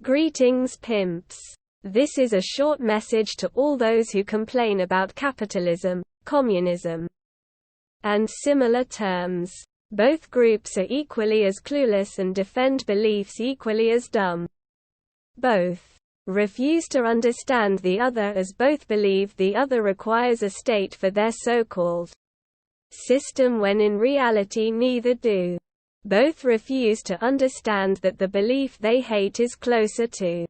Greetings pimps. This is a short message to all those who complain about capitalism, communism, and similar terms. Both groups are equally as clueless and defend beliefs equally as dumb. Both refuse to understand the other, as both believe the other requires a state for their so-called system when in reality neither do. Both refuse to understand that the belief they hate is closer to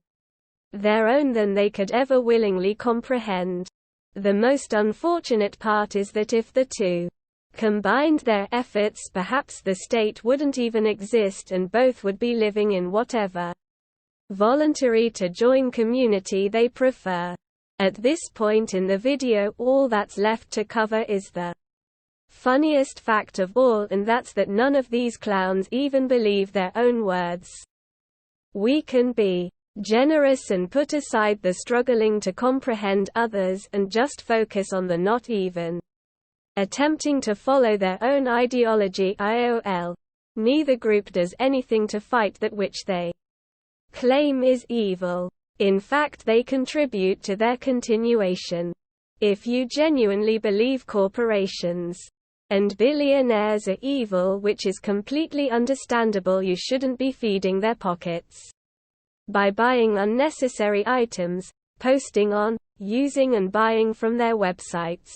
their own than they could ever willingly comprehend. The most unfortunate part is that if the two combined their efforts, perhaps the state wouldn't even exist and both would be living in whatever voluntary to join community they prefer. At this point in the video, all that's left to cover is the funniest fact of all, and that's that none of these clowns even believe their own words. We can be generous and put aside the struggling to comprehend others and just focus on the not even attempting to follow their own ideology. IOL. Neither group does anything to fight that which they claim is evil. In fact, they contribute to their continuation. If you genuinely believe corporations and billionaires are evil, which is completely understandable, you shouldn't be feeding their pockets by buying unnecessary items, posting on, using and buying from their websites.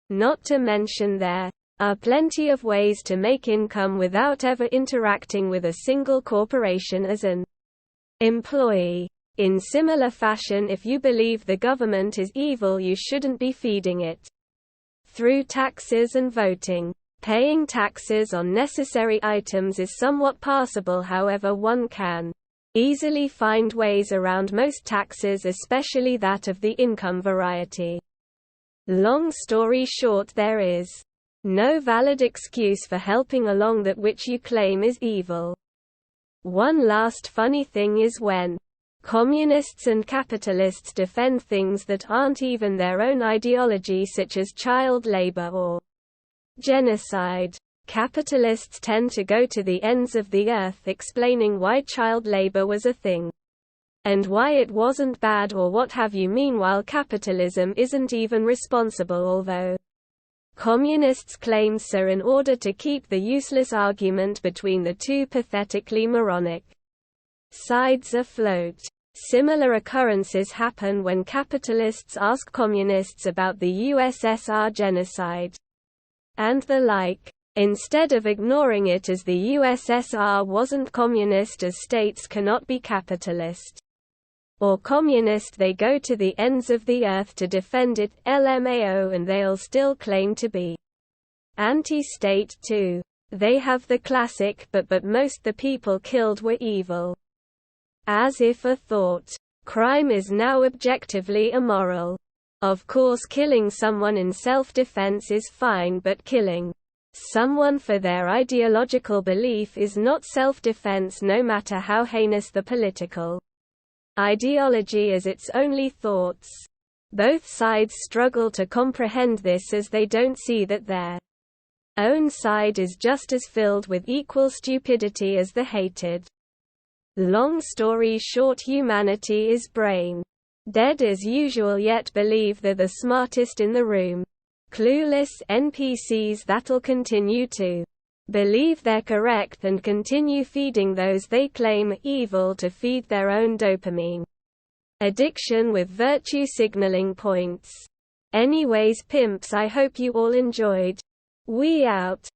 Not to mention there are plenty of ways to make income without ever interacting with a single corporation as an employee. In similar fashion, if you believe the government is evil, you shouldn't be feeding it through taxes and voting. Paying taxes on necessary items is somewhat passable, however, one can easily find ways around most taxes, especially that of the income variety. Long story short, there is no valid excuse for helping along that which you claim is evil. One last funny thing is when communists and capitalists defend things that aren't even their own ideology, such as child labor or genocide. Capitalists tend to go to the ends of the earth explaining why child labor was a thing and why it wasn't bad or what have you. Meanwhile, capitalism isn't even responsible, although communists claim so, in order to keep the useless argument between the two pathetically moronic sides afloat. Similar occurrences happen when capitalists ask communists about the USSR genocide and the like. Instead of ignoring it as the USSR wasn't communist, as states cannot be capitalist or communist, they go to the ends of the earth to defend it. LMAO, and they'll still claim to be anti-state too. They have the classic but most the people killed were evil. As if a thought crime is now objectively immoral. Of course, killing someone in self-defense is fine, but killing someone for their ideological belief is not self-defense, no matter how heinous the political ideology is its only thoughts. Both sides struggle to comprehend this, as they don't see that their own side is just as filled with equal stupidity as the hated. Long story short, humanity is brain dead as usual, yet believe they're the smartest in the room. Clueless NPCs that'll continue to believe they're correct and continue feeding those they claim are evil to feed their own dopamine addiction with virtue signaling points. Anyways pimps, I hope you all enjoyed. We out.